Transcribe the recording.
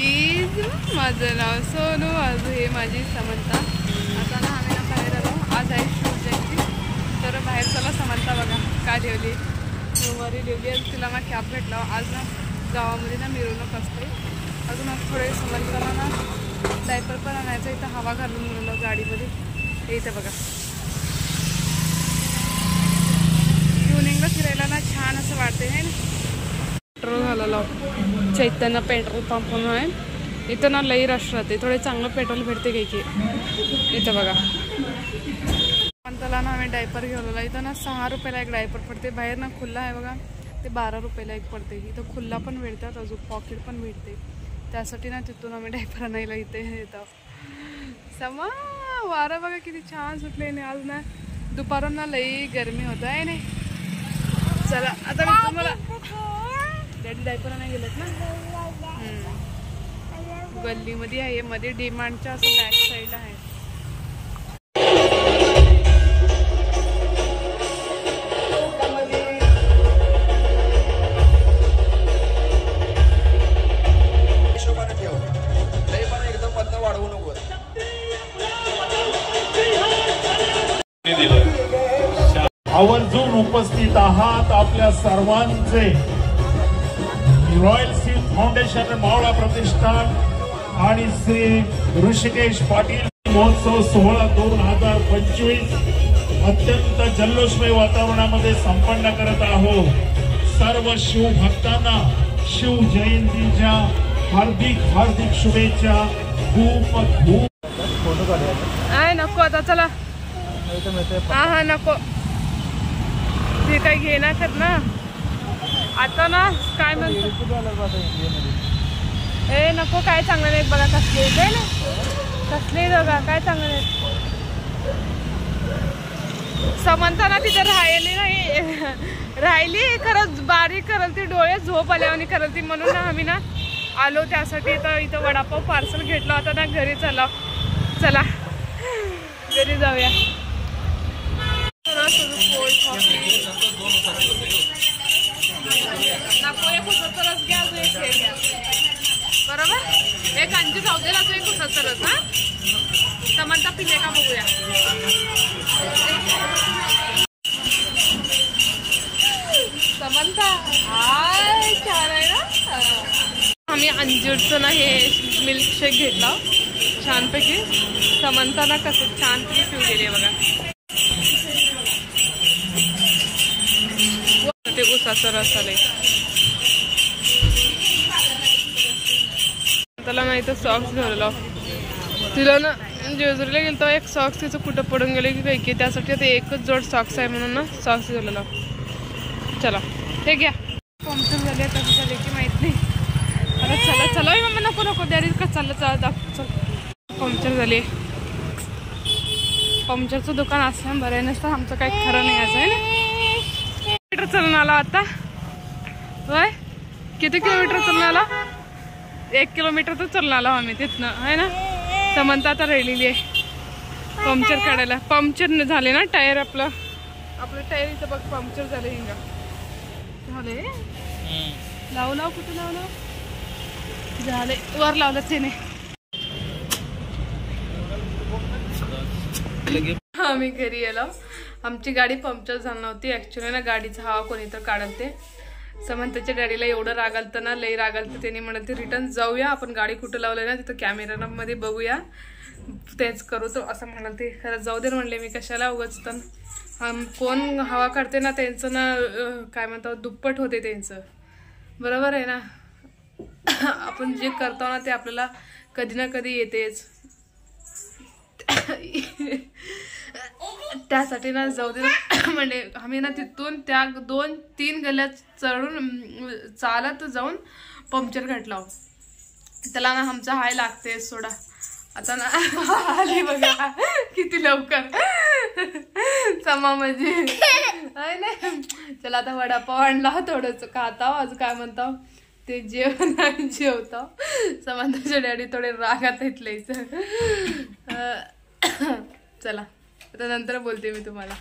Guys, माझं नाव सोनू, आज हे माझी समंता. आता ना आम्ही ना बाहेर आलो. आज आहे शिवजयंती, तर बाहेर चला. समंता बघा का ठेवली, सोमवारी ठेवली आणि तिला ना कॅब भेटला. आज ना गावामध्ये ना मिरवणूक असते. अजून आज थोडे समंताला ना डायपर पण आणायचं. इथं हवा घालून गेलो गाडीमध्ये. हे इथं बघा इव्हनिंगला फिरायला ना छान असं वाटते आहे ना. पेट्रोल घालायला चैतन्य पेट्रोल पंप म्हणून आहे. इथं ना लई रश राहते, थोडे चांगलं पेट्रोल भेटते काही की. इथं बघा पण त्याला ना आम्ही डायपर घेऊन. इथं ना 6 रुपयाला एक डायपर पडते. बाहेर ना खुल्ला आहे बघा, ते 12 रुपयाला एक पडते. इथं खुल्ला पण भेटतात, अजून पॉकेट पण भेटते. त्यासाठी ना तिथून आम्ही डायपर आणायला इथे येतो. समा वारं बघा किती छान सुटले नाही. आज ना दुपारून ना लई गरमी होत आहे नाही. चला आता मी तुम्हाला डॅडी डायपर नाही गेलेत ना. गल्लीमध्ये आहे, मध्ये डिमांडच्या असं बॅक साईडला आहे. आवर्जून उपस्थित आहात आपल्या सर्वांचे. रॉयल सीड फाउंडेशन मावळा प्रतिष्ठान आणि श्री ऋषिकेश पाटील महोत्सव सोहळा 2025 अत्यंत जल्लोषमय वातावरणामध्ये संपन्न करत आहोत. सर्व शिवभक्तांना शिव जयंतीच्या हार्दिक हार्दिक शुभेच्छा. खूप खूप नको आता चला. हा नको, ते काही घेणार कर ना आता ना. काय म्हणतो ए नको, काय चांगलं नाही बघा. कसले काय ना, कसले बघा काय चांगलं नाही. समंता ना तिथे राहिली नाही, राहिली खरंच बारीक करल ती, डोळे झोप आल्यावानी करल ती. म्हणून ना आम्ही ना आलो त्यासाठी. तर इथं वडापाव पार्सल घेतला होता ना. घरी चला चला घरी जाऊया. बरोबर, एक अंजी जाऊ दे ना. तू एक उसाचा रस ना समंता पिले का बघूया. समंता हाय, छान आहे ना. आम्ही अंजीरचं ना हे मिल्कशेक घेतला छानपैकी. समंता ना कसं छानपैकी पिऊ गेली बघा. ते उसाचं रस आले. त्याला नाही तर सॉक्स घालला. तिला ना जेजुरीला गेलो तर एक सॉक्स तिचं कुठं पडून गेले की काही की. त्यासाठी आता एकच जोड सॉक्स आहे म्हणून ना सॉक्स घालला. चला हे घ्या. पंक्चर झाले कशी झाले की माहित नाही. आता चला चला मम्मा नको नको द्यारी का. चाललं चला चल. पंक्चर झाले. पंक्चरचं दुकान असलं बरं नसतं. आमचं काही खरं नाही असं आहे ना. किलोमीटर चालून आला आता. होय किती किलोमीटर चालून आला. 1 किलोमीटर तर चालून आलो आम्ही तिथनं आहे ना. समंता आता राहिलेली आहे पंक्चर काढायला. पंक्चर झाले ना टायर. आपलं टायर इथं बघ पंक्चर झाले. हिंगा झाले. लावू लाव कुठे लावलं झाले. वर लावलं त्याने. आम्ही घरी गेलो. आमची गाडी पंक्चर झाली नव्हती. ऍक्च्युली ना गाडीचा हवा कोणी तर काढल ते. समंताच्या डॅडीला एवढं रागालतं ना, लई रागालतं. त्यांनी म्हणत ते रिटर्न जाऊया आपण. गाडी कुठं लावलंय ना तिथं कॅमेरामध्ये बघूया, तेच करू. तो असं म्हणाल ते. खरं जाऊ दे म्हणले मी, कशाला उगाच. तर कोण हवा काढते ना त्यांचं ना काय म्हणतात दुप्पट होते त्यांचं. बरोबर आहे ना. आपण जे करतो ना ते आपल्याला कधी ना कधी येतेच. त्यासाठी ना जाऊ दे म्हणजे आम्ही ना तिथून त्या 2-3 गल्ल्या चढून चालत जाऊन पंक्चर घातला. त्याला ना आमचा हाय लागते सोडा. आता ना आली बघा किती लवकर समा म्हणजे आहे ना. चला आता वडापाव आणला थोडंसं खाता. आज काय म्हणता ते जेवण जेवता. समंताच्या डॅडी थोडे रागात येतलेच. चला आता नंतर बोलते मी तुम्हाला.